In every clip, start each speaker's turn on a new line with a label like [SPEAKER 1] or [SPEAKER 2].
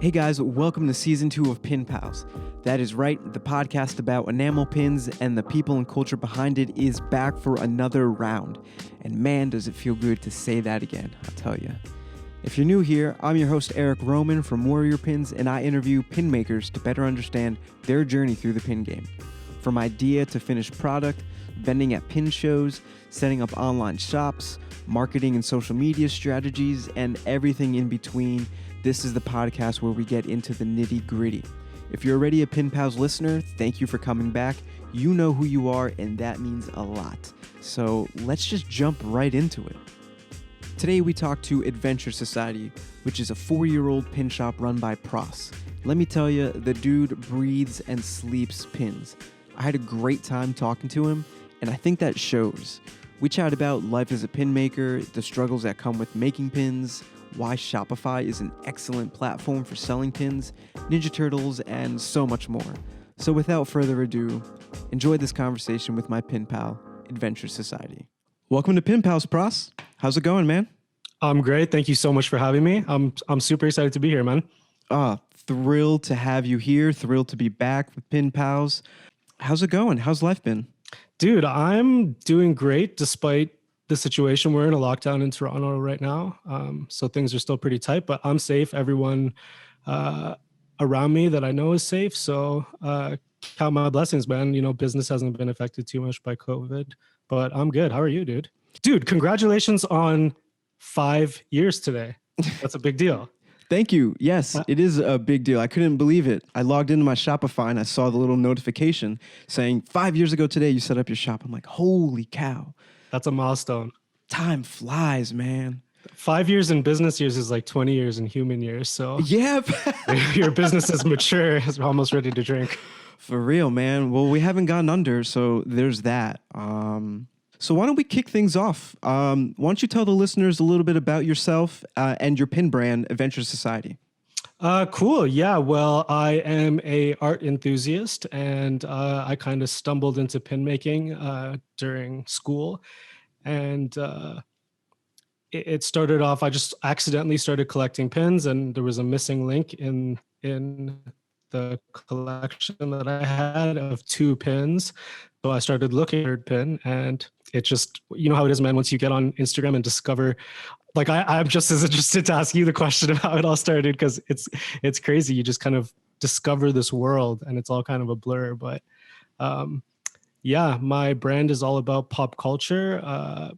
[SPEAKER 1] Hey guys, welcome to Season 2 of Pin Pals. That is right, the podcast about enamel pins and the people and culture behind it is back for another round. And man, does it feel good to say that again, I'll tell you. If you're new here, I'm your host Eric Roman from Warrior Pins, and I interview pin makers to better understand their journey through the pin game. From idea to finished product, vending at pin shows, setting up online shops, marketing and social media strategies, and everything in between, this is the podcast where we get into the nitty-gritty. If you're already a Pin Pals listener, thank you for coming back. You know who you are, and that means a lot. So let's just jump right into it. Today we talk to Adventure Society, which is a 4-year-old pin shop run by Pras. Let me tell you, the dude breathes and sleeps pins. I had a great time talking to him, and I think that shows. We chat about life as a pin maker, the struggles that come with making pins, why Shopify is an excellent platform for selling pins, Ninja Turtles, and so much more. So without further ado, enjoy this conversation with my pin pal, Adventure Society. Welcome to Pin Pals, Pras. How's it going, man?
[SPEAKER 2] I'm great. Thank you so much for having me. I'm super excited to be here, man.
[SPEAKER 1] Thrilled to have you here. Thrilled to be back with Pin Pals. How's it going? How's life been?
[SPEAKER 2] Dude, I'm doing great despite the situation. We're in a lockdown in Toronto right now. So things are still pretty tight, but I'm safe. Everyone around me that I know is safe. So count my blessings, man. You know, business hasn't been affected too much by COVID, but I'm good. How are you, dude? Dude, congratulations on 5 years today. That's a big deal.
[SPEAKER 1] Thank you. Yes, it is a big deal. I couldn't believe it. I logged into my Shopify and I saw the little notification saying 5 years ago today you set up your shop. I'm like, holy cow.
[SPEAKER 2] That's a milestone.
[SPEAKER 1] Time flies, man.
[SPEAKER 2] 5 years in business years is like 20 years in human years. So
[SPEAKER 1] yeah,
[SPEAKER 2] your business is mature. It's almost ready to drink.
[SPEAKER 1] For real, man. Well, we haven't gone under, so there's that. So why don't we kick things off? Why don't you tell the listeners a little bit about yourself and your pin brand, Adventure Society?
[SPEAKER 2] Cool. Yeah. Well, I am a art enthusiast, and I kind of stumbled into pin making during school, and it started off. I just accidentally started collecting pins, and there was a missing link in the collection that I had of 2 pins. So I started looking at pin, and it just, you know how it is, man. Once you get on Instagram and discover, like I'm just as interested to ask you the question of how it all started, because it's crazy. You just kind of discover this world, and it's all kind of a blur. But yeah, my brand is all about pop culture,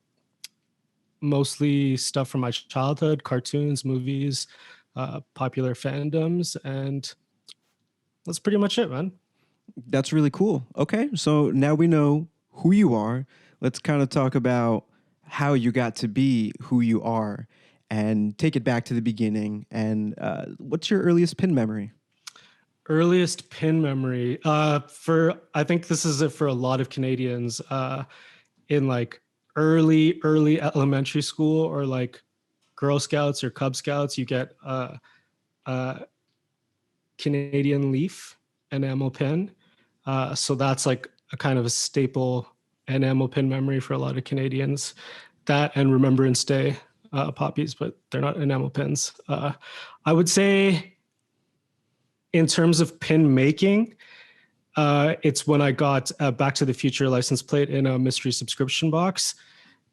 [SPEAKER 2] mostly stuff from my childhood, cartoons, movies, popular fandoms, and that's pretty much it, man.
[SPEAKER 1] That's really cool. Okay, so now we know who you are. Let's kind of talk about how you got to be who you are and take it back to the beginning. And what's your earliest pin memory?
[SPEAKER 2] Earliest pin memory? I think this is it for a lot of Canadians, in like early elementary school, or like Girl Scouts or Cub Scouts, you get a Canadian leaf enamel pin. So that's like a kind of a staple enamel pin memory for a lot of Canadians. That and Remembrance Day poppies, but they're not enamel pins. I would say in terms of pin making, it's when I got a Back to the Future license plate in a mystery subscription box.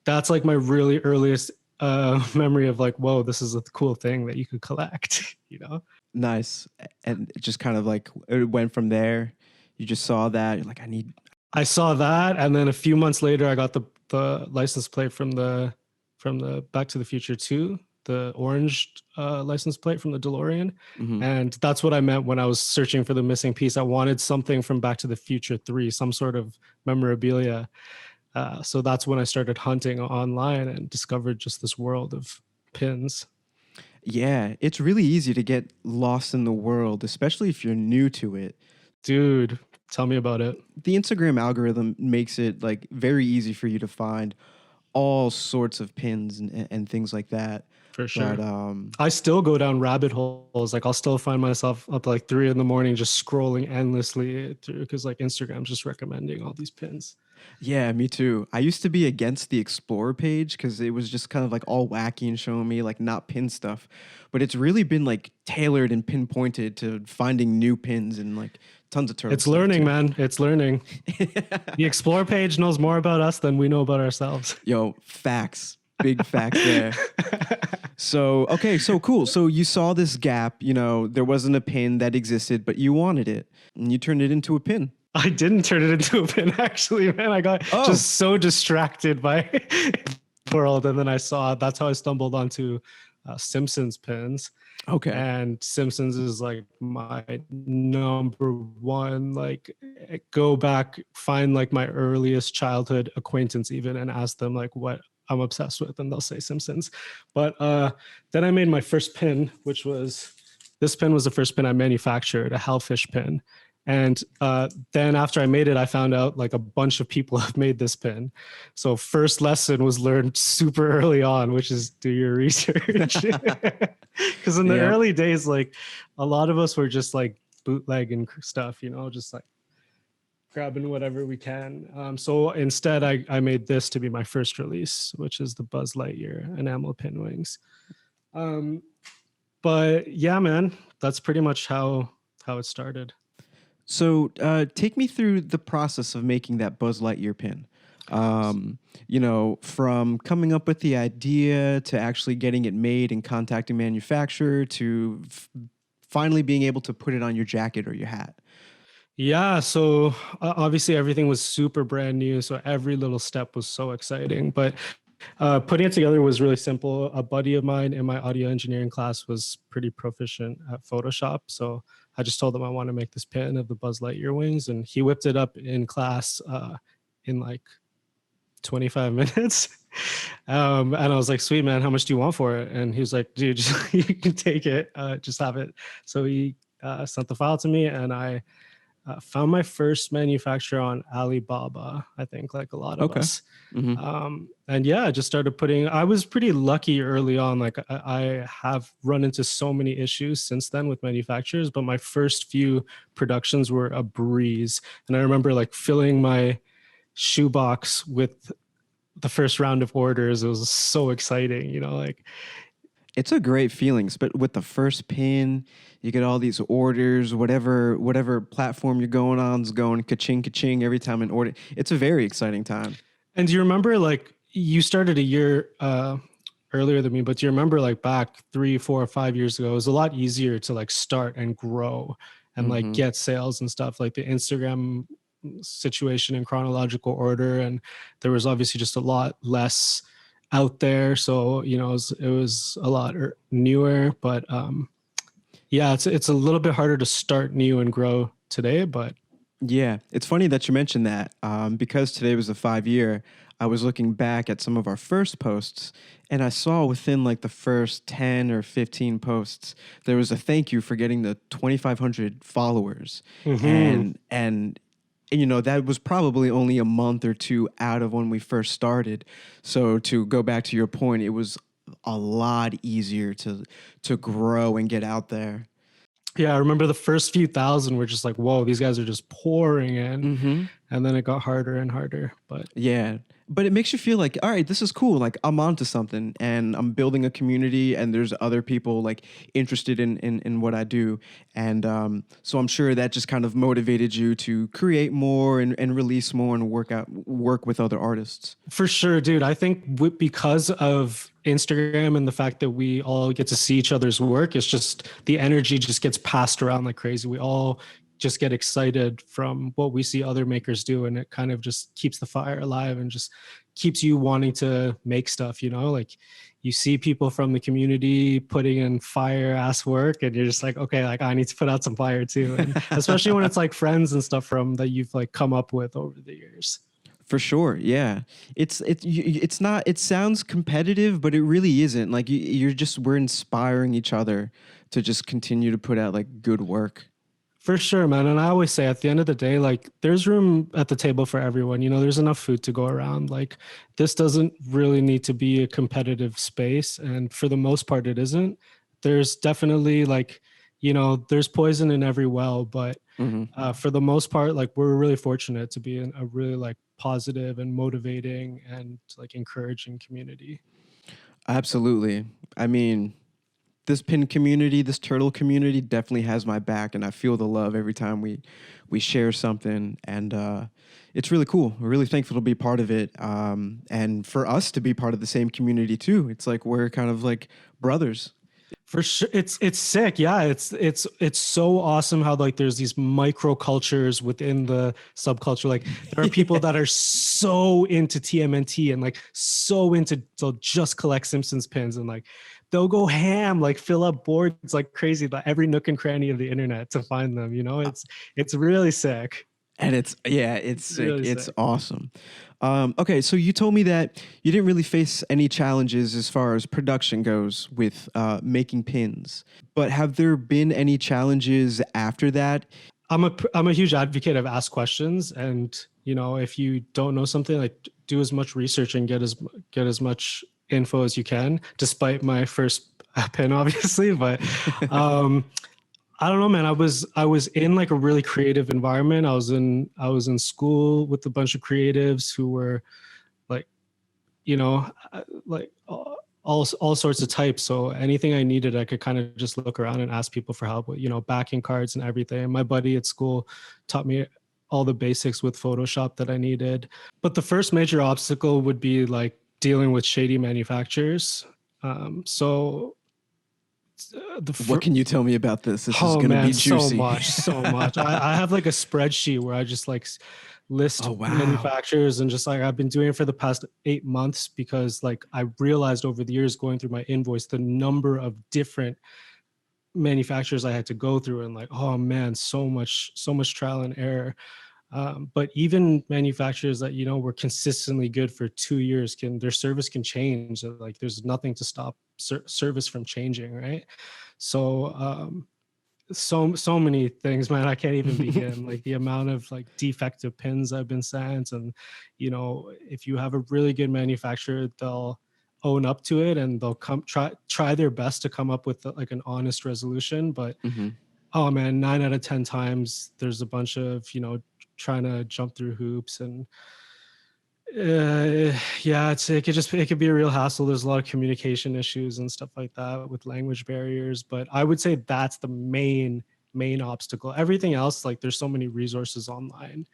[SPEAKER 2] That's like my really earliest memory of like, whoa, this is a cool thing that you could collect, you know?
[SPEAKER 1] Nice. And it just kind of like, it went from there. You just saw that. You're like,
[SPEAKER 2] I saw that. And then a few months later, I got the license plate from the Back to the Future 2, the orange license plate from the DeLorean. Mm-hmm. And that's what I meant when I was searching for the missing piece. I wanted something from Back to the Future 3, some sort of memorabilia. So that's when I started hunting online and discovered just this world of pins.
[SPEAKER 1] Yeah, it's really easy to get lost in the world, especially if you're new to it.
[SPEAKER 2] Dude, tell me about it.
[SPEAKER 1] The Instagram algorithm makes it like very easy for you to find all sorts of pins and things like that.
[SPEAKER 2] For sure. But, I still go down rabbit holes. Like I'll still find myself up like 3 a.m. just scrolling endlessly through, because like Instagram's just recommending all these pins.
[SPEAKER 1] Yeah, me too. I used to be against the Explorer page because it was just kind of like all wacky and showing me like not pin stuff. But it's really been like tailored and pinpointed to finding new pins and like tons of turtle
[SPEAKER 2] It's
[SPEAKER 1] stuff
[SPEAKER 2] learning,
[SPEAKER 1] too.
[SPEAKER 2] man. It's learning. The Explore page knows more about us than we know about ourselves.
[SPEAKER 1] Yo, facts. Big facts there. So, okay, so cool. So you saw this gap, there wasn't a pin that existed, but you wanted it and you turned it into a pin.
[SPEAKER 2] I didn't turn it into a pin, actually, man. I got
[SPEAKER 1] Oh,
[SPEAKER 2] just so distracted by the world. And then that's how I stumbled onto Simpsons pins.
[SPEAKER 1] okay.
[SPEAKER 2] And Simpsons is like my number one, like go back, find like my earliest childhood acquaintance even and ask them like what I'm obsessed with, and they'll say Simpsons. But then I made my first pin, this pin was the first pin I manufactured, a hellfish pin. And then after I made it, I found out like a bunch of people have made this pin. So first lesson was learned super early on, which is do your research. Because in the
[SPEAKER 1] Yep.
[SPEAKER 2] early days, like a lot of us were just like bootlegging stuff, just like grabbing whatever we can. So instead, I made this to be my first release, which is the Buzz Lightyear enamel pin wings. But yeah, man, that's pretty much how it started.
[SPEAKER 1] So take me through the process of making that Buzz Lightyear pin. From coming up with the idea to actually getting it made and contacting manufacturer to finally being able to put it on your jacket or your hat.
[SPEAKER 2] Yeah, so obviously everything was super brand new, so every little step was so exciting. But putting it together was really simple. A buddy of mine in my audio engineering class was pretty proficient at Photoshop, so I just told him I want to make this pin of the Buzz Lightyear wings, and he whipped it up in class in like 25 minutes. And I was like, sweet, man, how much do you want for it? And he was like, dude, you can take it, just have it. So he sent the file to me, and I found my first manufacturer on Alibaba, I think, like a lot of us.
[SPEAKER 1] Mm-hmm.
[SPEAKER 2] And yeah, I just started I was pretty lucky early on. Like I have run into so many issues since then with manufacturers, but my first few productions were a breeze. And I remember like filling my shoebox with the first round of orders. It was so exciting, like.
[SPEAKER 1] It's a great feeling, but with the first pin, you get all these orders, whatever platform you're going on is going ka-ching, ka-ching every time an order. It's a very exciting time.
[SPEAKER 2] And do you remember, like, you started a year earlier than me, but do you remember like back 3, 4, 5 years ago, it was a lot easier to like start and grow and like get sales and stuff, like the Instagram situation in chronological order. And there was obviously just a lot less out there, so it was a lot newer, but yeah, it's a little bit harder to start new and grow today. But
[SPEAKER 1] yeah, it's funny that you mentioned that, because today was the 5-year. I was looking back at some of our first posts, and I saw within like the first 10 or 15 posts there was a thank you for getting the 2,500 followers. And that was probably only a month or two out of when we first started. So to go back to your point, it was a lot easier to grow and get out there.
[SPEAKER 2] Yeah, I remember the first few thousand were just like, whoa, these guys are just pouring in. And then it got harder and harder. But
[SPEAKER 1] yeah, but it makes you feel like, all right, this is cool. Like I'm onto something and I'm building a community and there's other people like interested in what I do. And so I'm sure that just kind of motivated you to create more and release more and work with other artists.
[SPEAKER 2] For sure, dude. I think because of Instagram and the fact that we all get to see each other's work, it's just the energy just gets passed around like crazy. We all just get excited from what we see other makers do, and it kind of just keeps the fire alive and just keeps you wanting to make stuff, like you see people from the community putting in fire ass work and you're just like, okay, like I need to put out some fire too. And especially when it's like friends and stuff from that you've like come up with over the years.
[SPEAKER 1] For sure, yeah. It's not. It sounds competitive, but it really isn't. Like we're inspiring each other to just continue to put out like good work.
[SPEAKER 2] For sure, man. And I always say at the end of the day, like there's room at the table for everyone. There's enough food to go around. Like this doesn't really need to be a competitive space. And for the most part, it isn't. There's definitely like, there's poison in every well, but
[SPEAKER 1] Hmm.
[SPEAKER 2] for the most part, like we're really fortunate to be in a really like positive and motivating and like encouraging community.
[SPEAKER 1] Absolutely. I mean, this pin community, this turtle community definitely has my back, and I feel the love every time we share something, and it's really cool. We're really thankful to be part of it, and for us to be part of the same community too. It's like we're kind of like brothers.
[SPEAKER 2] For sure, it's sick. Yeah, it's so awesome how like there's these micro cultures within the subculture. Like there are people that are so into TMNT and like so into they'll just collect Simpsons pins and like they'll go ham, like fill up boards like crazy, like every nook and cranny of the internet to find them. It's really sick.
[SPEAKER 1] And it's sick.
[SPEAKER 2] Really
[SPEAKER 1] It's
[SPEAKER 2] sick.
[SPEAKER 1] awesome. Okay, so you told me that you didn't really face any challenges as far as production goes with making pins, but have there been any challenges after that?
[SPEAKER 2] I'm a huge advocate of ask questions, and if you don't know something, like do as much research and get as much info as you can. Despite my first pin, obviously, but I don't know, man. I was in like a really creative environment. I was in school with a bunch of creatives who were like, like all sorts of types. So anything I needed, I could kind of just look around and ask people for help with, backing cards and everything. My buddy at school taught me all the basics with Photoshop that I needed. But the first major obstacle would be like dealing with shady manufacturers. So
[SPEAKER 1] What can you tell me about this? This is
[SPEAKER 2] Oh
[SPEAKER 1] going to be
[SPEAKER 2] man, so
[SPEAKER 1] juicy.
[SPEAKER 2] much, so much. I have like a spreadsheet where I just like list
[SPEAKER 1] Oh, wow.
[SPEAKER 2] manufacturers and just like I've been doing it for the past 8 months because like I realized over the years going through my invoice the number of different manufacturers I had to go through and like oh man, so much trial and error. But even manufacturers that were consistently good for 2 years can their service can change. Like there's nothing to stop service from changing, right? So so many things, man. I can't even begin. Like the amount of like defective pins I've been sent, and if you have a really good manufacturer, they'll own up to it and they'll try their best to come up with like an honest resolution. But
[SPEAKER 1] Mhm.
[SPEAKER 2] oh man, 9 out of 10 times there's a bunch of trying to jump through hoops and yeah, it could be a real hassle. There's a lot of communication issues and stuff like that with language barriers, but I would say that's the main obstacle. Everything else, like there's so many resources online.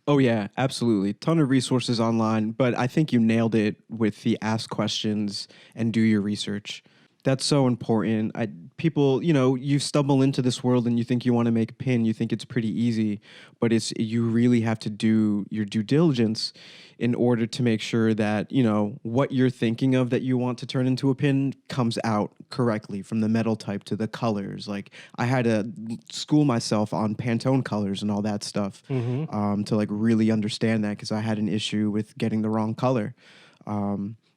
[SPEAKER 1] Oh yeah, absolutely. Ton of resources online, but I think you nailed it with the ask questions and do your research. That's so important. People, you stumble into this world and you think you want to make a pin, you think it's pretty easy, but you really have to do your due diligence in order to make sure that, what you're thinking of that you want to turn into a pin comes out correctly from the metal type to the colors. Like I had to school myself on Pantone colors and all that stuff to like really understand that because I had an issue with getting the wrong color.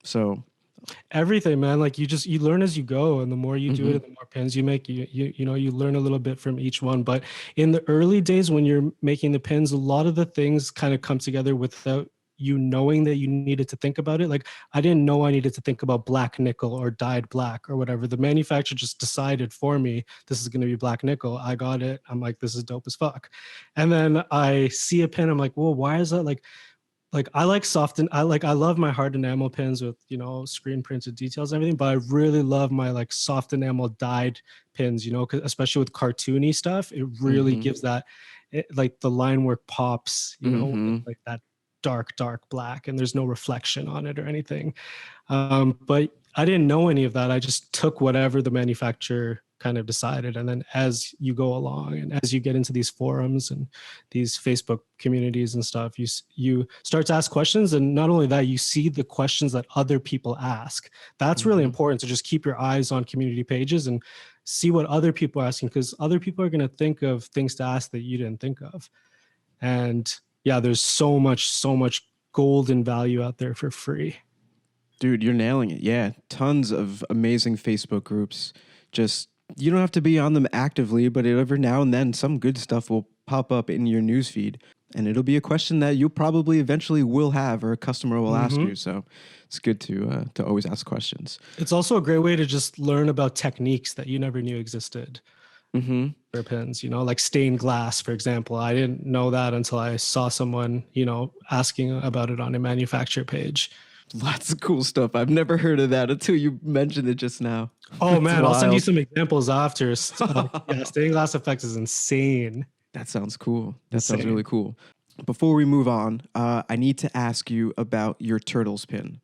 [SPEAKER 1] So
[SPEAKER 2] Everything, man. Like you learn as you go, and the more you do
[SPEAKER 1] mhm.
[SPEAKER 2] it, the more pins you make. You learn a little bit from each one. But in the early days when you're making the pins, a lot of the things kind of come together without you knowing that you needed to think about it. Like I didn't know I needed to think about black nickel or dyed black or whatever. The manufacturer just decided for me this is going to be black nickel. I got it. I'm like, this is dope as fuck. And then I see a pin. I'm like, well, why is that like I like soft and I love my hard enamel pins with screen printed details and everything, but I really love my like soft enamel dyed pins, especially with cartoony stuff. It really gives that like the line work pops, like that dark black, and there's no reflection on it or anything. But I didn't know any of that. I just took whatever the manufacturer kind of decided. And then as you go along and as you get into these forums and these Facebook communities and stuff, you start to ask questions. And not only that, you see the questions that other people ask. That's really important to just keep your eyes on community pages and see what other people are asking, because other people are going to think of things to ask that you didn't think of. And yeah, there's so much golden value out there for free.
[SPEAKER 1] Dude, you're nailing it. Yeah, tons of amazing Facebook groups. Just you don't have to be on them actively, but every now and then some good stuff will pop up in your newsfeed, and it'll be a question that you probably eventually will have, or a customer will ask you. So it's good to always ask questions.
[SPEAKER 2] It's also a great way to just learn about techniques that you never knew existed.
[SPEAKER 1] Mm-hmm.
[SPEAKER 2] for pins, like stained glass, for example. I didn't know that until I saw someone, asking about it on a manufacturer page.
[SPEAKER 1] Lots of cool stuff. I've never heard of that until you mentioned it just now.
[SPEAKER 2] Oh
[SPEAKER 1] That's
[SPEAKER 2] man, I'll send you
[SPEAKER 1] wild.
[SPEAKER 2] some examples after. Yeah, stained glass effect is insane.
[SPEAKER 1] That sounds cool. That sounds really
[SPEAKER 2] Insane.
[SPEAKER 1] cool. Before we move on, I need to ask you about your Turtles pin.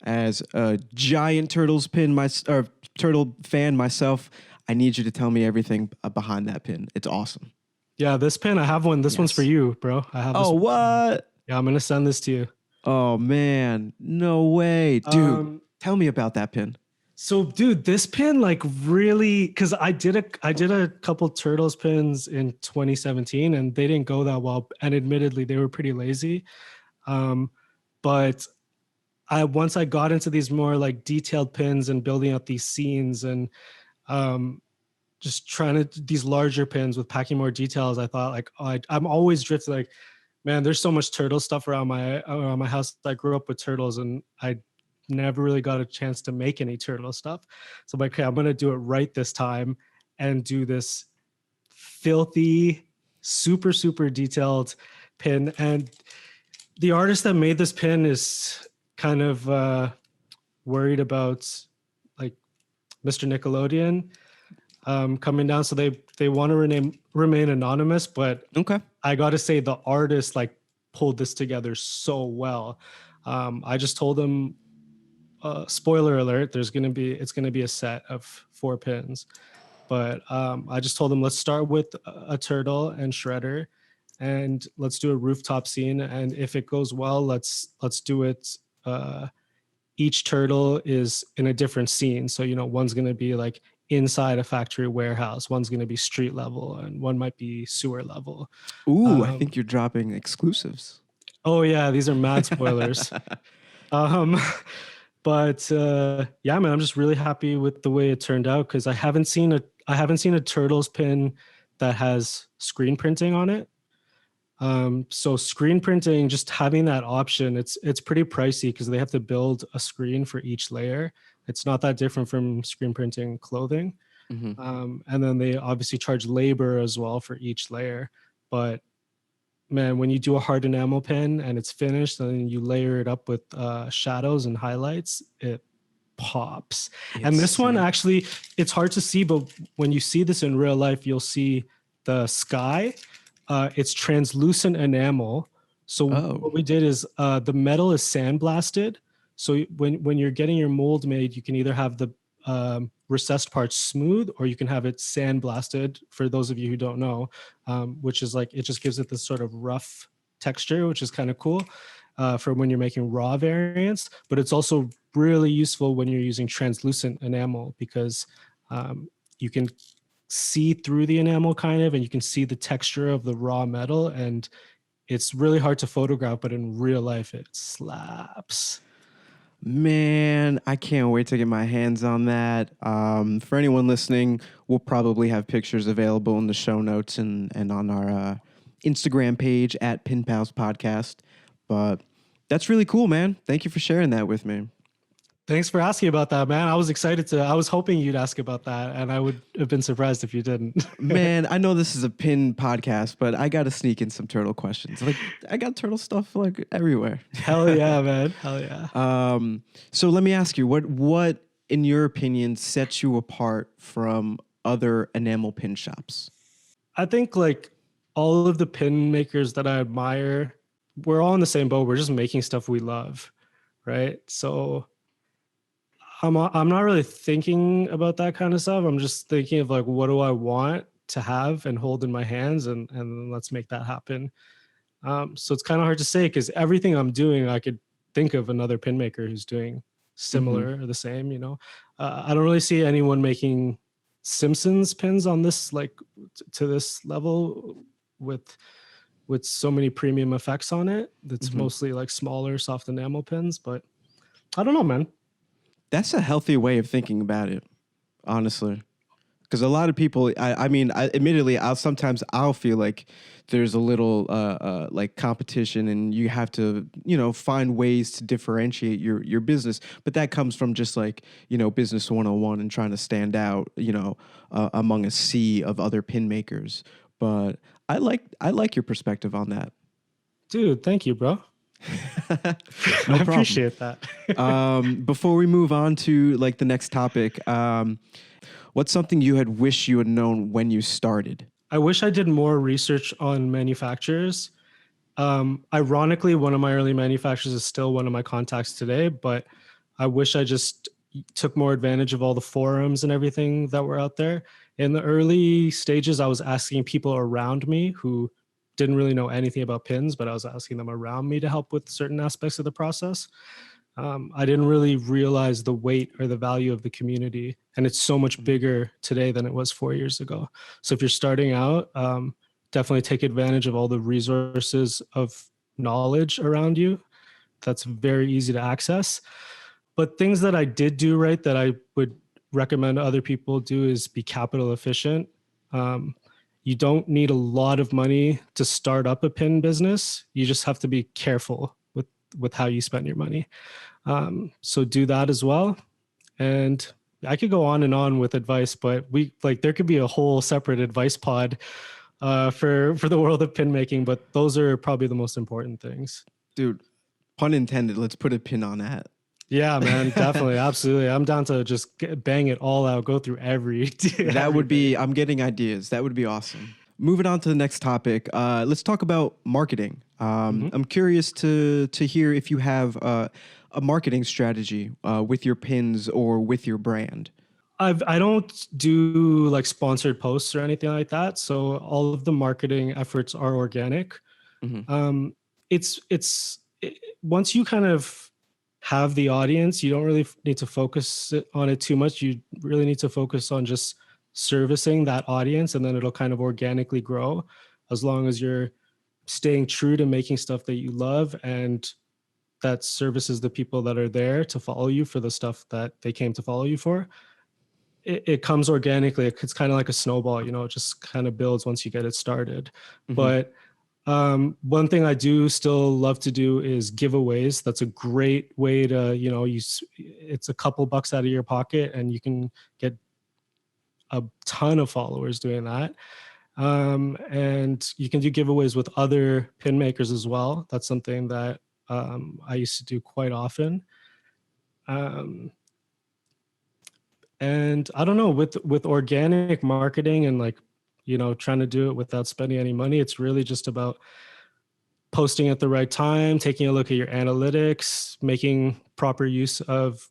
[SPEAKER 1] As a giant Turtles pin, or Turtle fan myself, I need you to tell me everything behind that pin. It's awesome.
[SPEAKER 2] Yeah, this pin, I have one. This one's for
[SPEAKER 1] Yes.
[SPEAKER 2] you, bro. I have this
[SPEAKER 1] Oh,
[SPEAKER 2] one.
[SPEAKER 1] what?
[SPEAKER 2] Yeah, I'm gonna send this to you.
[SPEAKER 1] Oh, man. No way. Dude, tell me about that pin.
[SPEAKER 2] So dude, this pin like really, because I did a couple Turtles pins in 2017 and they didn't go that well. And admittedly, they were pretty lazy. But once I got into these more like detailed pins and building up these scenes and just trying to these larger pins with packing more details, I thought like, I'm always drifted like, man, there's so much turtle stuff around my house. I grew up with turtles and I never really got a chance to make any turtle stuff. So I'm like, okay, I'm gonna do it right this time and do this filthy, super, super detailed pin. And the artist that made this pin is kind of worried about like Mr. Nickelodeon coming down. So they want to remain anonymous, but
[SPEAKER 1] Okay.
[SPEAKER 2] I got to say the artist like pulled this together so well. I just told him, spoiler alert, it's going to be a set of 4 pins, but I just told him, let's start with a turtle and Shredder and let's do a rooftop scene. And if it goes well, let's do it. Each turtle is in a different scene. So, one's going to be like inside a factory warehouse, one's going to be street level, and one might be sewer level.
[SPEAKER 1] Ooh, I think you're dropping exclusives.
[SPEAKER 2] Oh yeah, these are mad spoilers. But yeah, man, I'm just really happy with the way it turned out because I haven't seen a Turtles pin that has screen printing on it. So screen printing, just having that option, it's pretty pricey because they have to build a screen for each layer. It's not that different from screen printing clothing.
[SPEAKER 1] Mm-hmm.
[SPEAKER 2] And then they obviously charge labor as well for each layer. But man, when you do a hard enamel pin and it's finished and then you layer it up with shadows and highlights, it pops. And this one actually, it's hard to see, but when you see this in real life, you'll see the sky. It's translucent enamel. So what we did is the metal is sandblasted. So when you're getting your mold made, you can either have the recessed parts smooth or you can have it sandblasted, for those of you who don't know, which is like, it just gives it this sort of rough texture, which is kind of cool for when you're making raw variants. But it's also really useful when you're using translucent enamel because you can see through the enamel kind of, and you can see the texture of the raw metal, and it's really hard to photograph, but in real life it slaps.
[SPEAKER 1] Man, I can't wait to get my hands on that. For anyone listening, we'll probably have pictures available in the show notes and on our Instagram page at Pin Pals Podcast. But that's really cool, man. Thank you for sharing that with me.
[SPEAKER 2] Thanks for asking about that, man. I was hoping you'd ask about that, and I would have been surprised if you didn't.
[SPEAKER 1] Man, I know this is a pin podcast, but I got to sneak in some turtle questions. Like, I got turtle stuff like everywhere.
[SPEAKER 2] Hell yeah, man. Hell yeah.
[SPEAKER 1] So let me ask you, what in your opinion sets you apart from other enamel pin shops?
[SPEAKER 2] I think like all of the pin makers that I admire, we're all in the same boat. We're just making stuff we love, right? So I'm not really thinking about that kind of stuff. I'm just thinking of like, what do I want to have and hold in my hands, and let's make that happen. So it's kind of hard to say because everything I'm doing, I could think of another pin maker who's doing similar or the same. I don't really see anyone making Simpsons pins on this like to this level with so many premium effects on it. That's mostly like smaller soft enamel pins, but I don't know, man.
[SPEAKER 1] That's a healthy way of thinking about it, honestly. Because a lot of people, admittedly, I'll feel like there's a little like competition, and you have to, find ways to differentiate your business. But that comes from just like, business 101 and trying to stand out, among a sea of other pin makers. But I like your perspective on that.
[SPEAKER 2] Dude, thank you, bro.
[SPEAKER 1] No
[SPEAKER 2] I
[SPEAKER 1] problem.
[SPEAKER 2] appreciate that.
[SPEAKER 1] Before we move on to like the next topic, what's something you had wished you had known when you started?
[SPEAKER 2] I wish I did more research on manufacturers. Ironically, one of my early manufacturers is still one of my contacts today, but I wish I just took more advantage of all the forums and everything that were out there. In the early stages, I was asking people around me who didn't really know anything about pins, but I was asking them around me to help with certain aspects of the process. I didn't really realize the weight or the value of the community, and it's so much bigger today than it was 4 years ago. So if you're starting out, definitely take advantage of all the resources of knowledge around you. That's very easy to access. But things that I did do right that I would recommend other people do is be capital efficient. You don't need a lot of money to start up a pin business. You just have to be careful with how you spend your money. So do that as well. And I could go on and on with advice, but there could be a whole separate advice pod for the world of pin making, but those are probably the most important things.
[SPEAKER 1] Dude, pun intended, let's put a pin on that.
[SPEAKER 2] Yeah, man, definitely. Absolutely. I'm down to just bang it all out, go through
[SPEAKER 1] I'm getting ideas. That would be awesome. Moving on to the next topic, let's talk about marketing. I'm curious to hear if you have a marketing strategy with your pins or with your brand.
[SPEAKER 2] I don't do like sponsored posts or anything like that. So all of the marketing efforts are organic. Mm-hmm. Once you kind of have the audience, you don't really need to focus on it too much. You really need to focus on just servicing that audience, and then it'll kind of organically grow as long as you're staying true to making stuff that you love and that services the people that are there to follow you for the stuff that they came to follow you for. It comes organically. It's kind of like a snowball, it just kind of builds once you get it started. Mm-hmm. But one thing I do still love to do is giveaways. That's a great way to, it's a couple bucks out of your pocket and you can get a ton of followers doing that. And you can do giveaways with other pin makers as well. That's something that I used to do quite often. And I don't know, with organic marketing and trying to do it without spending any money, it's really just about posting at the right time, taking a look at your analytics, making proper use of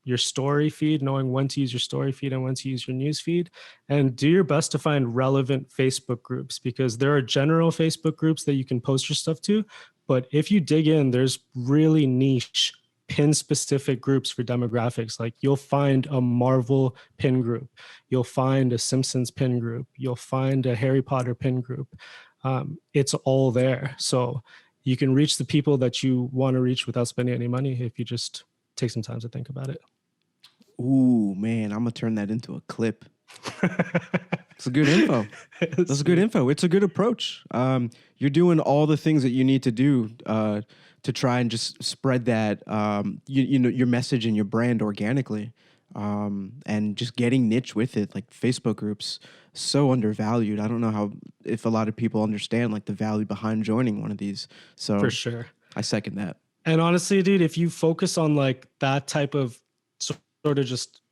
[SPEAKER 2] your story feed, knowing when to use your story feed and when to use your news feed, and do your best to find relevant Facebook groups, because there are general Facebook groups that you can post your stuff to. But if you dig in, there's really niche pin specific groups for demographics. Like you'll find a Marvel pin group, you'll find a Simpsons pin group, you'll find a Harry Potter pin group. It's all there. So you can reach the people that you want to reach without spending any money if you just take some time to think about it.
[SPEAKER 1] Ooh, man, I'm gonna turn that into a clip. It's a good info. That's a good info. It's a good approach. You're doing all the things that you need to do to try and just spread that your message and your brand organically, and just getting niche with it. Like Facebook groups, so undervalued. I don't know if a lot of people understand like the value behind joining one of these. So
[SPEAKER 2] for sure,
[SPEAKER 1] I second that.
[SPEAKER 2] And honestly, dude, if you focus on like that type of sort of just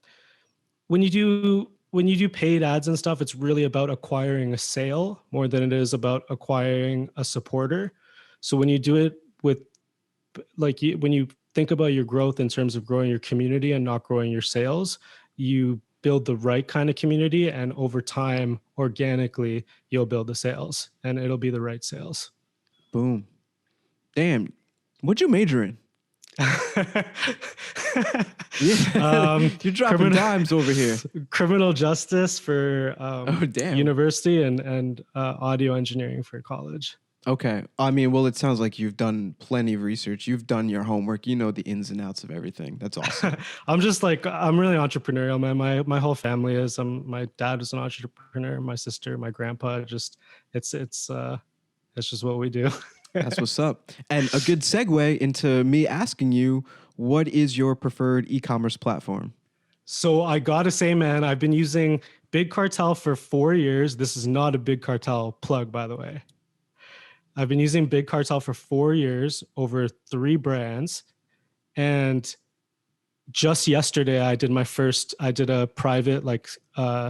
[SPEAKER 2] when you do paid ads and stuff, it's really about acquiring a sale more than it is about acquiring a supporter. So when you do it with when you think about your growth in terms of growing your community and not growing your sales, you build the right kind of community, and over time, organically, you'll build the sales, and it'll be the right sales.
[SPEAKER 1] Boom. Damn. What'd you major in? You're dropping dimes over here.
[SPEAKER 2] Criminal justice for
[SPEAKER 1] damn.
[SPEAKER 2] university and audio engineering for college.
[SPEAKER 1] Okay. I mean, well, it sounds like you've done plenty of research. You've done your homework. You know the ins and outs of everything. That's awesome.
[SPEAKER 2] I'm just like, I'm really entrepreneurial, man. My whole family is. My dad is an entrepreneur. My sister, my grandpa. Just it's just what we do.
[SPEAKER 1] That's what's up. And a good segue into me asking you, what is your preferred e-commerce platform?
[SPEAKER 2] So I gotta say, man, I've been using Big Cartel for 4 years. This is not a Big Cartel plug, by the way. I've been using Big Cartel for 4 years over 3 brands. And just yesterday, I did a private, like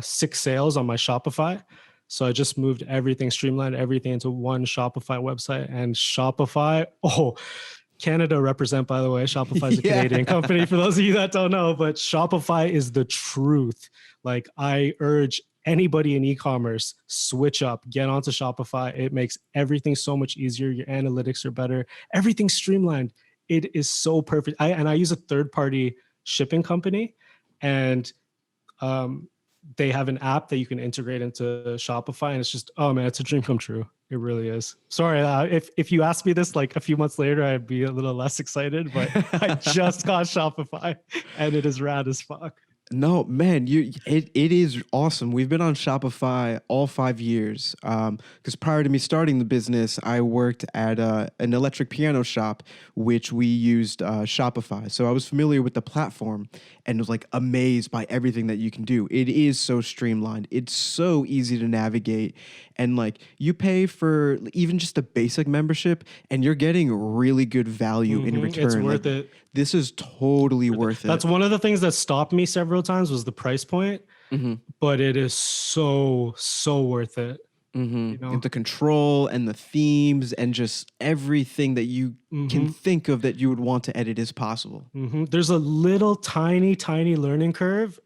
[SPEAKER 2] 6 sales on my Shopify. So I just moved everything, streamlined everything into one Shopify website. And Shopify, oh, Canada represent, by the way. Shopify is a Canadian company, for those of you that don't know, but Shopify is the truth. Like, I urge anybody in e-commerce, switch up, get onto Shopify. It makes everything so much easier. Your analytics are better. Everything's streamlined. It is so perfect. I use a third-party shipping company, and they have an app that you can integrate into Shopify, and it's just, oh man, it's a dream come true. It really is. Sorry, if you asked me this like a few months later, I'd be a little less excited, but I just got Shopify, and it is rad as fuck.
[SPEAKER 1] No, man, it is awesome. We've been on Shopify all 5 years. Because prior to me starting the business, I worked at an electric piano shop, which we used Shopify. So I was familiar with the platform and was like amazed by everything that you can do. It is so streamlined. It's so easy to navigate. And like you pay for even just a basic membership and you're getting really good value in return.
[SPEAKER 2] It's worth it.
[SPEAKER 1] This is totally worth it.
[SPEAKER 2] That's one of the things that stopped me several times was the price point, but it is so worth it.
[SPEAKER 1] You know? The control and the themes and just everything that you can think of that you would want to edit is possible.
[SPEAKER 2] There's a little tiny learning curve,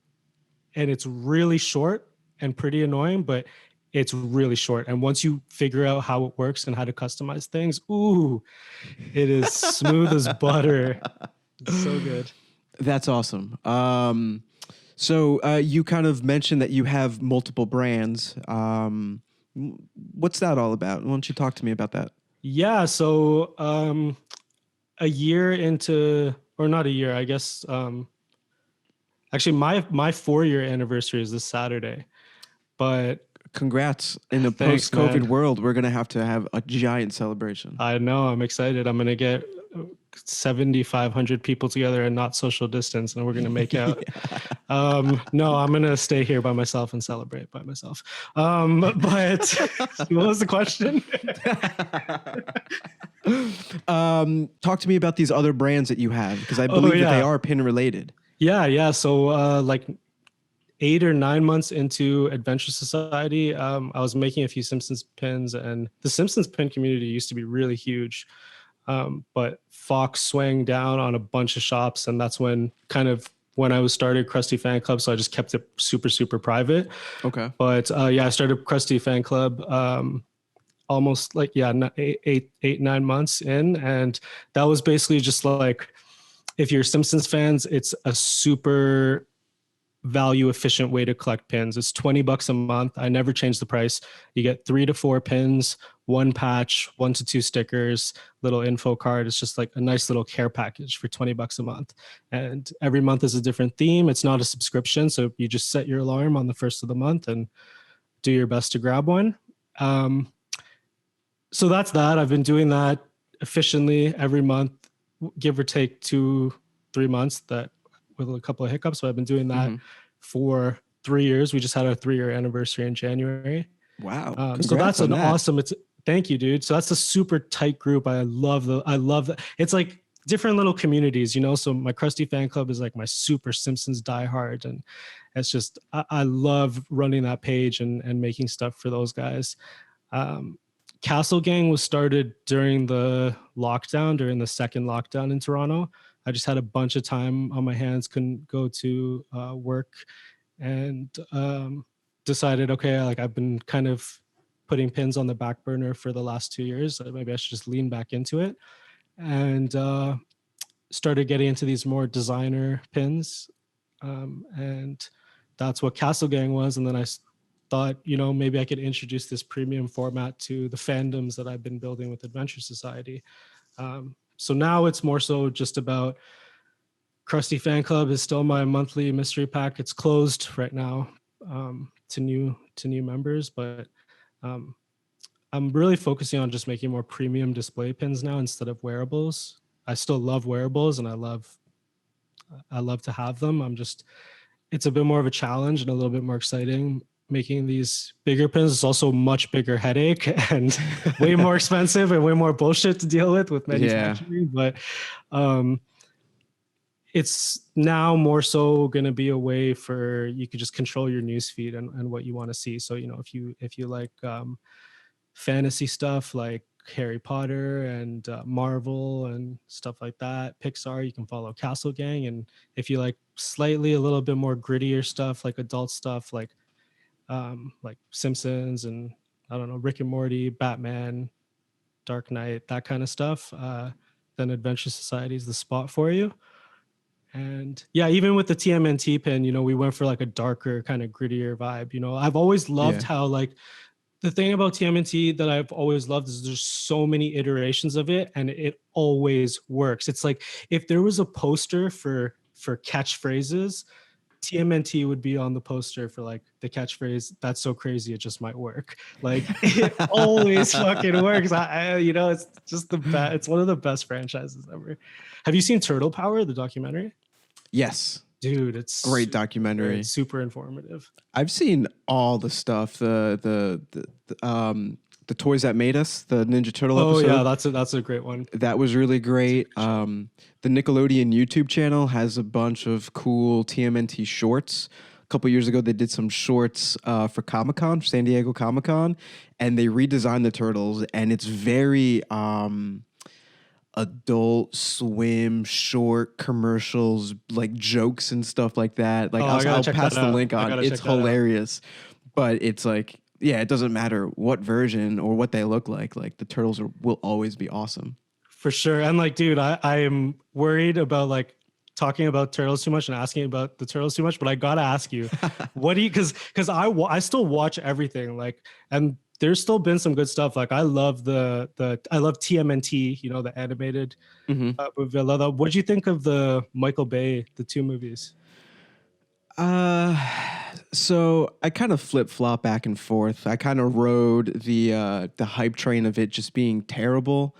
[SPEAKER 2] and it's really short and pretty annoying, but it's really short. And once you figure out how it works and how to customize things, ooh, it is smooth as butter. It's so good.
[SPEAKER 1] That's awesome. So you kind of mentioned that you have multiple brands. What's that all about? Why don't you talk to me about that?
[SPEAKER 2] Yeah. So a year into, or not a year, I guess. Actually, my 4-year anniversary is this Saturday. But
[SPEAKER 1] congrats. In the post-COVID world, we're going to have a giant celebration.
[SPEAKER 2] I know. I'm excited. I'm going to get 7,500 people together and not social distance, and we're going to make out. No, I'm going to stay here by myself and celebrate by myself. But what was the question?
[SPEAKER 1] Talk to me about these other brands that you have, because I believe that they are pin related. Yeah.
[SPEAKER 2] So like 8 or 9 months into Adventure Society, I was making a few Simpsons pins, and the Simpsons pin community used to be really huge. But Fox swang down on a bunch of shops, and that's when I was started Krusty Fan Club. So I just kept it super private.
[SPEAKER 1] Okay.
[SPEAKER 2] But I started Krusty Fan Club almost like 8-9 months in, and that was basically just like, if you're Simpsons fans, it's a super value efficient way to collect pins. It's $20 a month. I never change the price. You get 3 to 4 pins, 1 patch, 1 to 2 stickers, little info card. It's just like a nice little care package for $20 a month. And every month is a different theme. It's not a subscription. So you just set your alarm on the first of the month and do your best to grab one. So that's that. I've been doing that efficiently every month, give or take 2-3 months, that with a couple of hiccups. So I've been doing that for 3 years. We just had our 3-year anniversary in January.
[SPEAKER 1] Wow.
[SPEAKER 2] So that's an awesome, thank you, dude. So that's a super tight group. I love that. It's like different little communities, you know? So my Krusty Fan Club is like my super Simpsons diehard. And it's just, I love running that page and making stuff for those guys. Castle Gang was started during the second lockdown in Toronto. I just had a bunch of time on my hands, couldn't go to work, and decided, okay, like I've been kind of putting pins on the back burner for the last 2 years. Maybe I should just lean back into it, and started getting into these more designer pins. And that's what Castle Gang was. And then I thought, maybe I could introduce this premium format to the fandoms that I've been building with Adventure Society. So now it's more so just about Krusty Fan Club is still my monthly mystery pack. It's closed right now to new members, but I'm really focusing on just making more premium display pins now instead of wearables. I still love wearables and I love to have them. It's a bit more of a challenge and a little bit more exciting. Making these bigger pins is also a much bigger headache and way more expensive and way more bullshit to deal with manufacturing. Yeah. But it's now more so going to be a way for you could just control your newsfeed and what you want to see. So, if you like fantasy stuff like Harry Potter and Marvel and stuff like that, Pixar, you can follow Castle Gang. And if you like slightly a little bit more grittier stuff, like adult stuff, like Simpsons and I don't know, Rick and Morty, Batman, Dark Knight, that kind of stuff, then Adventure Society is the spot for you. And yeah, even with the TMNT pin, we went for like a darker kind of grittier vibe. I've always loved how like the thing about TMNT that I've always loved is there's so many iterations of it and it always works. It's like if there was a poster for catchphrases, TMNT would be on the poster for like the catchphrase, "That's so crazy, it just might work." Like it always fucking works. It's just the best. It's one of the best franchises ever. Have you seen Turtle Power, the documentary?
[SPEAKER 1] Yes.
[SPEAKER 2] Dude, it's
[SPEAKER 1] great documentary.
[SPEAKER 2] Super informative.
[SPEAKER 1] I've seen all the stuff, the Toys That Made Us, the Ninja Turtle episode.
[SPEAKER 2] Oh yeah, that's a great one.
[SPEAKER 1] That was really great. The Nickelodeon YouTube channel has a bunch of cool TMNT shorts. A couple years ago, they did some shorts for Comic-Con, San Diego Comic-Con, and they redesigned the turtles, and it's very Adult Swim short commercials, like jokes and stuff like that. Like I'll pass the link on. It's hilarious, but it's like, yeah, it doesn't matter what version or what they look like. Like the turtles will always be awesome. For sure. And like, dude, I am worried about like talking about turtles too much and asking about the turtles too much, but I gotta ask you, what do you? Because I still watch everything. Like, and there's still been some good stuff. Like I love I love TMNT, the animated movie. I love that. What did you think of the Michael Bay, the 2 movies? So I kind of flip-flop back and forth. I kind of rode the hype train of it just being terrible.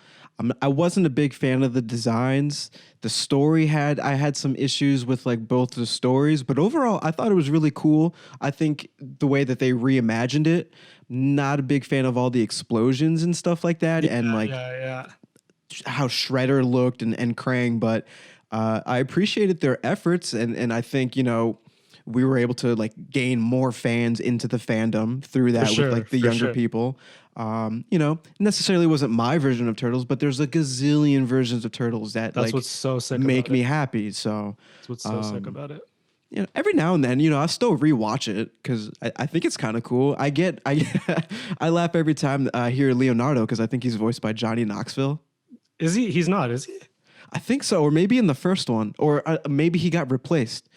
[SPEAKER 1] I wasn't a big fan of the designs. The story I had some issues with like both the stories, but overall I thought it was really cool. I think the way that they reimagined it, not a big fan of all the explosions and stuff like that. Yeah, and like how Shredder looked and Krang, but I appreciated their efforts and I think, we were able to like gain more fans into the fandom through that with like the younger people. Necessarily wasn't my version of Turtles, but there's a gazillion versions of Turtles that's like
[SPEAKER 2] what's so sick
[SPEAKER 1] make me happy. So
[SPEAKER 2] that's what's so sick about it.
[SPEAKER 1] Every now and then, I still rewatch it because I think it's kind of cool. I I laugh every time I hear Leonardo because I think he's voiced by Johnny Knoxville.
[SPEAKER 2] Is he? He's not, is he?
[SPEAKER 1] I think so, or maybe in the first one, or maybe he got replaced.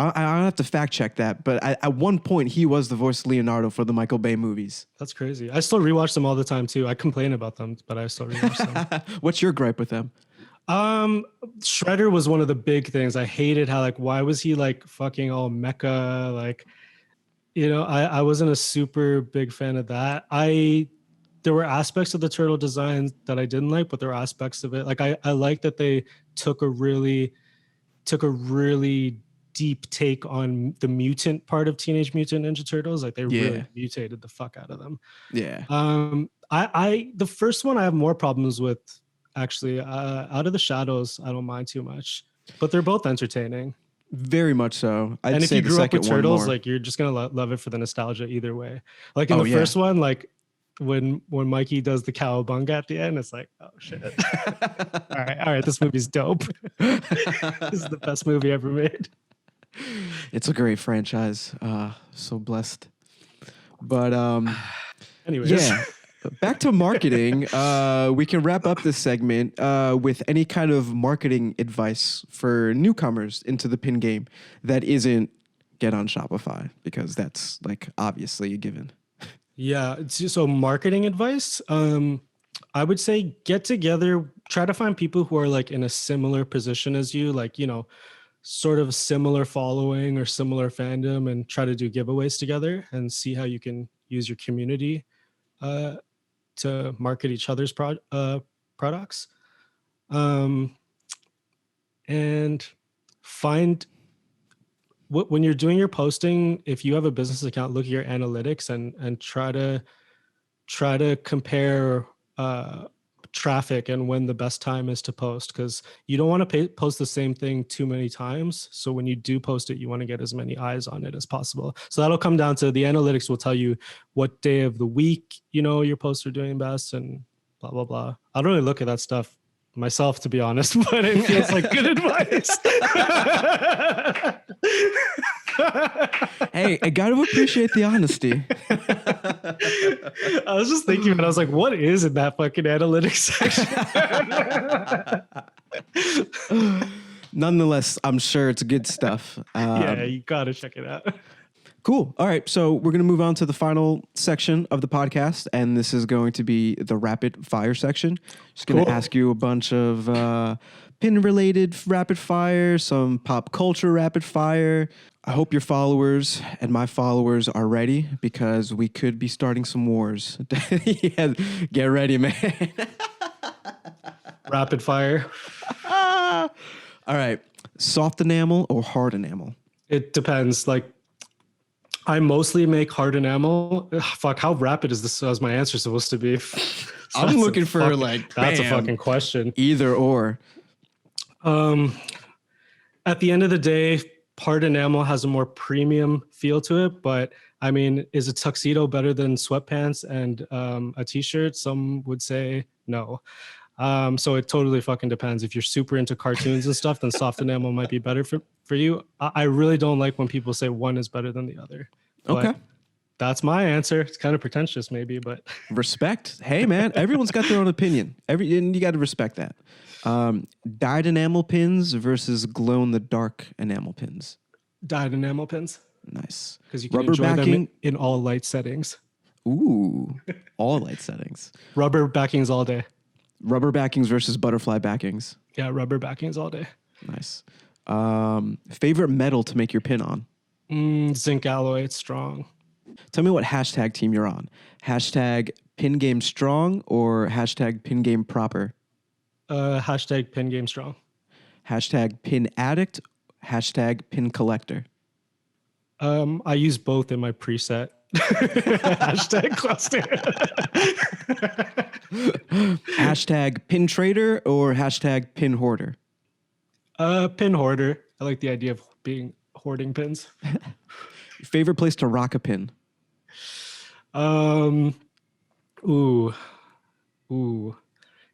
[SPEAKER 1] I'll have to fact check that, but at one point he was the voice of Leonardo for the Michael Bay movies.
[SPEAKER 2] That's crazy. I still rewatch them all the time too. I complain about them, but I still rewatch them.
[SPEAKER 1] What's your gripe with them?
[SPEAKER 2] Shredder was one of the big things. I hated how like why was he like fucking all mecha? Like, I wasn't a super big fan of that. There were aspects of the turtle design that I didn't like, but there were aspects of it. Like I like that they took a really deep take on the mutant part of Teenage Mutant Ninja Turtles. Like they really mutated the fuck out of them. Yeah. The first one I have more problems with actually. Out of the Shadows, I don't mind too much, but they're both entertaining.
[SPEAKER 1] Very much so.
[SPEAKER 2] And if you grew up with Turtles, like you're just gonna love it for the nostalgia either way. Like in the first one, like when Mikey does the cowabunga at the end, it's like, oh shit. all right, this movie's dope. This is the best movie ever made.
[SPEAKER 1] It's a great franchise. So blessed. But
[SPEAKER 2] anyways.
[SPEAKER 1] Yeah. Back to marketing. We can wrap up this segment with any kind of marketing advice for newcomers into the pin game that isn't get on Shopify because that's like obviously a given.
[SPEAKER 2] Yeah. So marketing advice, I would say get together, try to find people who are like in a similar position as you, like, sort of similar following or similar fandom, and try to do giveaways together and see how you can use your community to market each other's products. And find when you're doing your posting, if you have a business account, look at your analytics and try to compare traffic and when the best time is to post, because you don't want to post the same thing too many times. So when you do post it, you want to get as many eyes on it as possible. So that'll come down to the analytics will tell you what day of the week your posts are doing best and blah blah blah. I don't really look at that stuff myself, to be honest, but it feels like good advice.
[SPEAKER 1] Hey, I got to appreciate the honesty.
[SPEAKER 2] I was just thinking, and I was like, what is in that fucking analytics section?
[SPEAKER 1] Nonetheless, I'm sure it's good stuff.
[SPEAKER 2] Yeah, you got to check it out.
[SPEAKER 1] Cool. All right. So we're going to move on to the final section of the podcast, and this is going to be the rapid fire section. Just going to ask you a bunch of pin-related rapid fire, some pop culture rapid fire. I hope your followers and my followers are ready because we could be starting some wars. Yeah, get ready, man.
[SPEAKER 2] Rapid fire.
[SPEAKER 1] All right. Soft enamel or hard enamel?
[SPEAKER 2] It depends. Like, I mostly make hard enamel. Ugh, fuck, how rapid is this as my answer supposed to be?
[SPEAKER 1] I'm looking for like,
[SPEAKER 2] that's a fucking question.
[SPEAKER 1] Either or.
[SPEAKER 2] At the end of the day, hard enamel has a more premium feel to it, but I mean, is a tuxedo better than sweatpants and a t-shirt? Some would say no. So it totally fucking depends. If you're super into cartoons and stuff, then soft enamel might be better for you. I really don't like when people say one is better than the other.
[SPEAKER 1] Okay.
[SPEAKER 2] That's my answer. It's kind of pretentious maybe, but.
[SPEAKER 1] Respect. Hey, man, everyone's got their own opinion. And you got to respect that. Dyed enamel pins versus glow-in-the-dark enamel pins.
[SPEAKER 2] Dyed enamel pins.
[SPEAKER 1] Nice.
[SPEAKER 2] Because you can enjoy them in all light settings.
[SPEAKER 1] Ooh, all light settings.
[SPEAKER 2] Rubber backings all day.
[SPEAKER 1] Rubber backings versus butterfly backings.
[SPEAKER 2] Yeah, rubber backings all day.
[SPEAKER 1] Nice. Favorite metal to make your pin on?
[SPEAKER 2] Zinc alloy, it's strong.
[SPEAKER 1] Tell me what hashtag team you're on. Hashtag pin game strong or hashtag pin game proper?
[SPEAKER 2] Hashtag pin game strong.
[SPEAKER 1] Hashtag pin addict, hashtag pin collector.
[SPEAKER 2] I use both in my preset. Hashtag cluster.
[SPEAKER 1] Hashtag pin trader or hashtag pin hoarder?
[SPEAKER 2] Pin hoarder. I like the idea of hoarding pins.
[SPEAKER 1] Favorite place to rock a pin?
[SPEAKER 2] Ooh.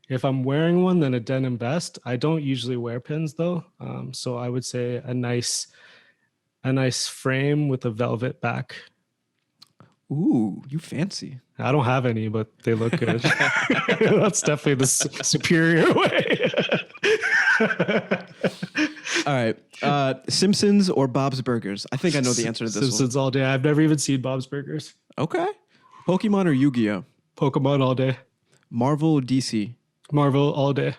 [SPEAKER 2] If I'm wearing one, then a denim vest. I don't usually wear pins though. So I would say a nice frame with a velvet back.
[SPEAKER 1] Ooh, you fancy.
[SPEAKER 2] I don't have any, but they look good. That's definitely the superior way.
[SPEAKER 1] All right. Simpsons or Bob's Burgers? I think I know the answer to this
[SPEAKER 2] Simpsons all day. I've never even seen Bob's Burgers.
[SPEAKER 1] Okay. Pokemon or Yu-Gi-Oh?
[SPEAKER 2] Pokemon all day.
[SPEAKER 1] Marvel or DC?
[SPEAKER 2] Marvel all day.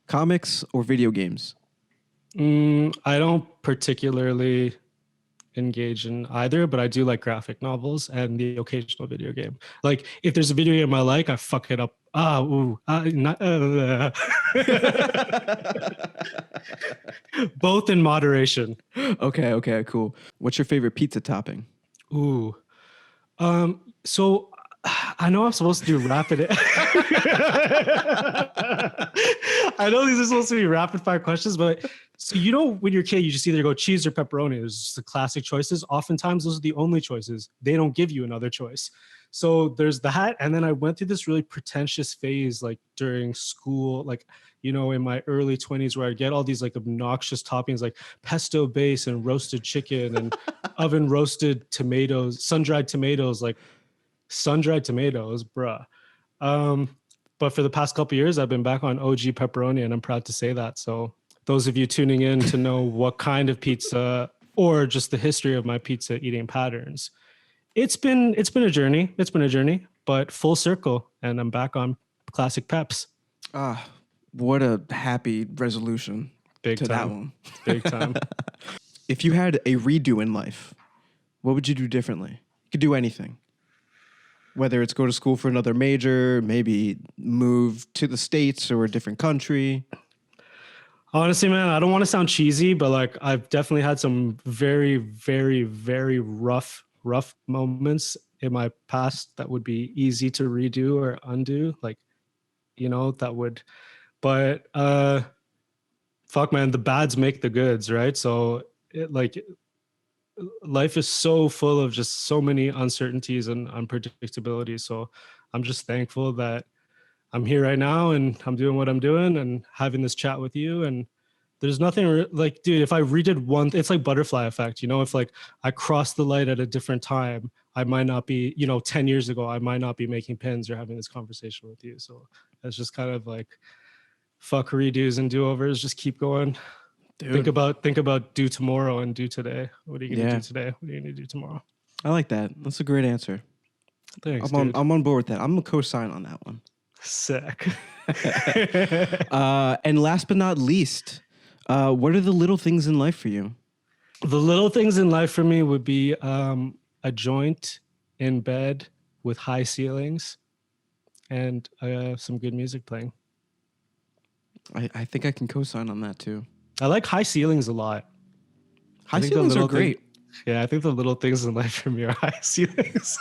[SPEAKER 1] Comics or video games?
[SPEAKER 2] I don't particularly engage in either, but I do like graphic novels and the occasional video game. Like if there's a video game I like, I fuck it up. Both in moderation.
[SPEAKER 1] Okay, cool. What's your favorite pizza topping?
[SPEAKER 2] So I know I'm supposed to do rapid. I know these are supposed to be rapid fire questions, but so when you're a kid, you just either go cheese or pepperoni. There's just the classic choices. Oftentimes, those are the only choices. They don't give you another choice. So there's that, and then I went through this really pretentious phase, like during school, like in my early 20s, where I get all these like obnoxious toppings, like pesto base and roasted chicken and oven roasted tomatoes, sun-dried tomatoes, bruh. But for the past couple of years, I've been back on OG pepperoni, and I'm proud to say that. So those of you tuning in to know what kind of pizza or just the history of my pizza eating patterns. It's been a journey. It's been a journey, but full circle, and I'm back on classic peps.
[SPEAKER 1] Ah, what a happy resolution
[SPEAKER 2] Big
[SPEAKER 1] to
[SPEAKER 2] time.
[SPEAKER 1] that one.
[SPEAKER 2] Big time.
[SPEAKER 1] If you had a redo in life, what would you do differently? You could do anything. Whether it's go to school for another major, maybe move to the States or a different country.
[SPEAKER 2] Honestly, man, I don't want to sound cheesy, but like I've definitely had some very, very, very rough moments in my past that would be easy to redo or undo. Like, that would, but fuck, man, the bads make the goods, right? So life is so full of just so many uncertainties and unpredictability. So I'm just thankful that I'm here right now and I'm doing what I'm doing and having this chat with you. And there's nothing like, dude, if I redid it's like butterfly effect, if like I crossed the light at a different time, I might not be, 10 years ago, I might not be making pins or having this conversation with you. So it's just kind of like, fuck redos and do-overs, just keep going. Dude. Think about do tomorrow and do today. What are you gonna do today? What are you gonna do tomorrow?
[SPEAKER 1] I like that. That's a great answer.
[SPEAKER 2] Thanks,
[SPEAKER 1] I'm on board with that. I'm gonna co-sign on that one.
[SPEAKER 2] Sick.
[SPEAKER 1] And last but not least, what are the little things in life for you?
[SPEAKER 2] The little things in life for me would be a joint in bed with high ceilings and some good music playing.
[SPEAKER 1] I think I can co-sign on that too.
[SPEAKER 2] I like high ceilings a lot.
[SPEAKER 1] High ceilings are great.
[SPEAKER 2] Yeah, I think the little things in life for me are high ceilings.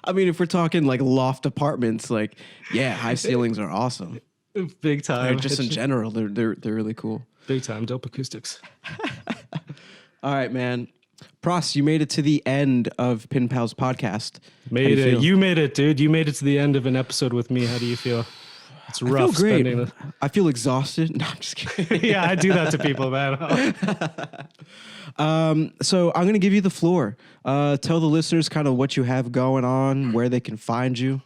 [SPEAKER 1] I mean, if we're talking like loft apartments, like, yeah, high ceilings are awesome.
[SPEAKER 2] Big time.
[SPEAKER 1] Just in general, they're really cool.
[SPEAKER 2] Big time, dope acoustics.
[SPEAKER 1] All right, man. Pras, you made it to the end of Pin Pals podcast.
[SPEAKER 2] Made it. You made it, dude. You made it to the end of an episode with me. How do you feel? It's rough.
[SPEAKER 1] I feel great. I feel exhausted. No, I'm just kidding.
[SPEAKER 2] Yeah, I do that to people, man.
[SPEAKER 1] So I'm going to give you the floor. Tell the listeners kind of what you have going on, where they can find you.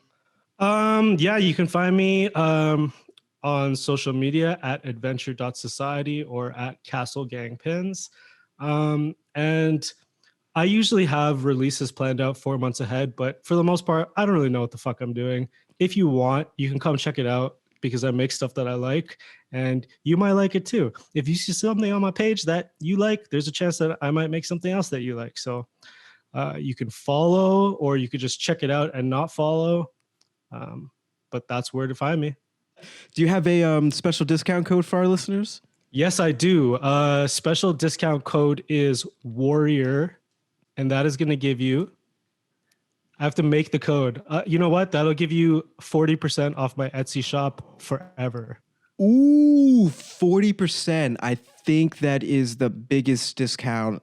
[SPEAKER 2] Yeah, you can find me on social media at adventure.society or at Castle Gang Pins. And I usually have releases planned out 4 months ahead, but for the most part, I don't really know what the fuck I'm doing. If you want, you can come check it out because I make stuff that I like and you might like it too. If you see something on my page that you like, there's a chance that I might make something else that you like. So you can follow or you could just check it out and not follow. But that's where to find me.
[SPEAKER 1] Do you have a special discount code for our listeners?
[SPEAKER 2] Yes, I do. Special discount code is WARRIOR, and that is going to give you, I have to make the code. You know what? That'll give you 40% off my Etsy shop forever.
[SPEAKER 1] Ooh, 40%. I think that is the biggest discount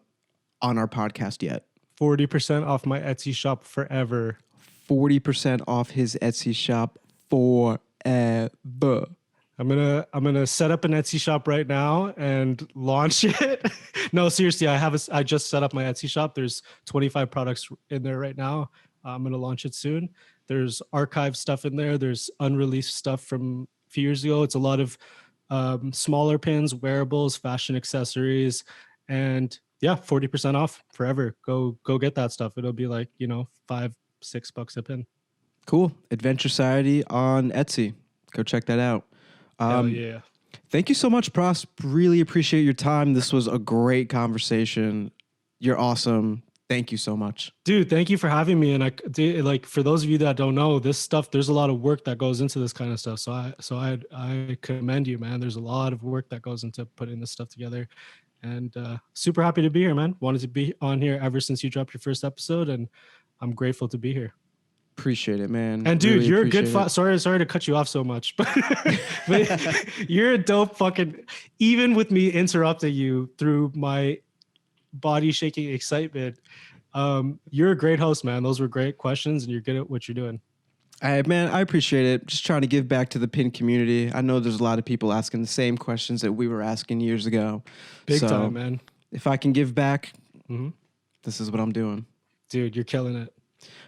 [SPEAKER 1] on our podcast yet.
[SPEAKER 2] 40% off my Etsy shop forever.
[SPEAKER 1] 40% off his Etsy shop forever.
[SPEAKER 2] I'm gonna set up an Etsy shop right now and launch it. No, seriously, I just set up my Etsy shop. There's 25 products in there right now. I'm gonna launch it soon. There's archive stuff in there. There's unreleased stuff from a few years ago. It's a lot of smaller pins, wearables, fashion accessories, and yeah, 40% off forever. Go get that stuff. It'll be like, $5-6 a pin.
[SPEAKER 1] Cool. Adventure Society on Etsy. Go check that out.
[SPEAKER 2] Hell yeah.
[SPEAKER 1] Thank you so much, Pras. Really appreciate your time. This was a great conversation. You're awesome. Thank you so much.
[SPEAKER 2] Dude, thank you for having me. And for those of you that don't know, this stuff, there's a lot of work that goes into this kind of stuff. So I commend you, man. There's a lot of work that goes into putting this stuff together. And super happy to be here, man. Wanted to be on here ever since you dropped your first episode, and I'm grateful to be here.
[SPEAKER 1] Appreciate it, man.
[SPEAKER 2] And dude, really you're a good sorry to cut you off so much, but you're a dope fucking, even with me interrupting you through my body shaking excitement, you're a great host, man. Those were great questions and you're good at what you're doing.
[SPEAKER 1] Man, I appreciate it. Just trying to give back to the pin community. I know there's a lot of people asking the same questions that we were asking years ago.
[SPEAKER 2] Big time, man.
[SPEAKER 1] If I can give back, this is what I'm doing.
[SPEAKER 2] Dude, you're killing it.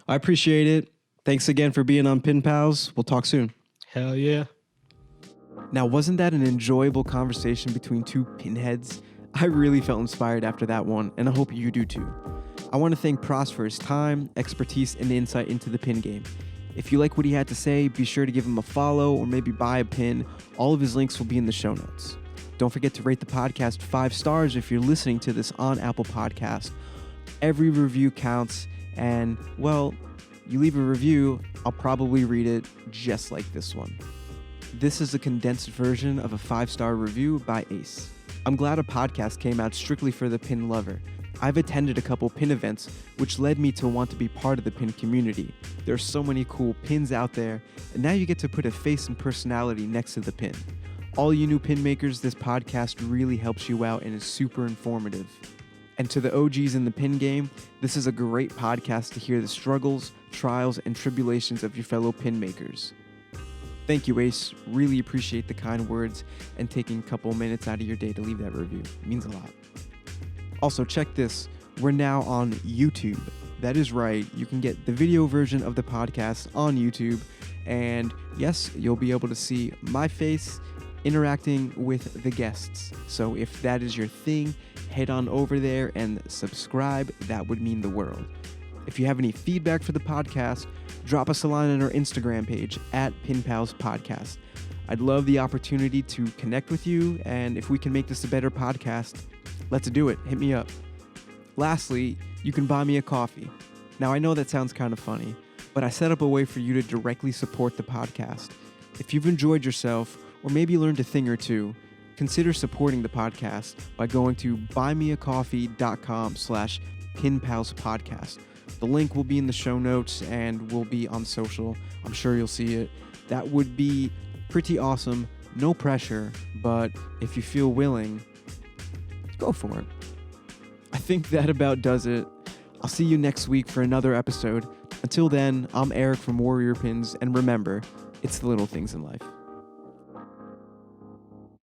[SPEAKER 1] I appreciate it. Thanks again for being on Pin Pals. We'll talk soon.
[SPEAKER 2] Hell yeah.
[SPEAKER 1] Now, wasn't that an enjoyable conversation between two pinheads? I really felt inspired after that one, and I hope you do too. I want to thank Pras for his time, expertise, and insight into the pin game. If you like what he had to say, be sure to give him a follow or maybe buy a pin. All of his links will be in the show notes. Don't forget to rate the podcast 5 stars if you're listening to this on Apple Podcasts. Every review counts, and, well, you leave a review, I'll probably read it just like this one. This is a condensed version of a 5-star review by Ace. I'm glad a podcast came out strictly for the pin lover. I've attended a couple pin events, which led me to want to be part of the pin community. There are so many cool pins out there, and now you get to put a face and personality next to the pin. All you new pin makers, this podcast really helps you out and is super informative. And to the OGs in the pin game, this is a great podcast to hear the struggles, trials, and tribulations of your fellow pin makers. Thank you, Ace. Really appreciate the kind words and taking a couple minutes out of your day to leave that review. It means a lot. Also, check this. We're now on YouTube. That is right. You can get the video version of the podcast on YouTube. And yes, you'll be able to see my face interacting with the guests. So if that is your thing, head on over there and subscribe. That would mean the world. If you have any feedback for the podcast, drop us a line on our Instagram page at PinPals Podcast. I'd love the opportunity to connect with you, and if we can make this a better podcast, let's do it. Hit me up. Lastly, you can buy me a coffee. Now, I know that sounds kind of funny, but I set up a way for you to directly support the podcast. If you've enjoyed yourself, or maybe learned a thing or two, consider supporting the podcast by going to buymeacoffee.com/pinpalspodcast. The link will be in the show notes and will be on social. I'm sure you'll see it. That would be pretty awesome. No pressure, but if you feel willing, go for it. I think that about does it. I'll see you next week for another episode. Until then, I'm Eric from Warrior Pins, and remember, it's the little things in life.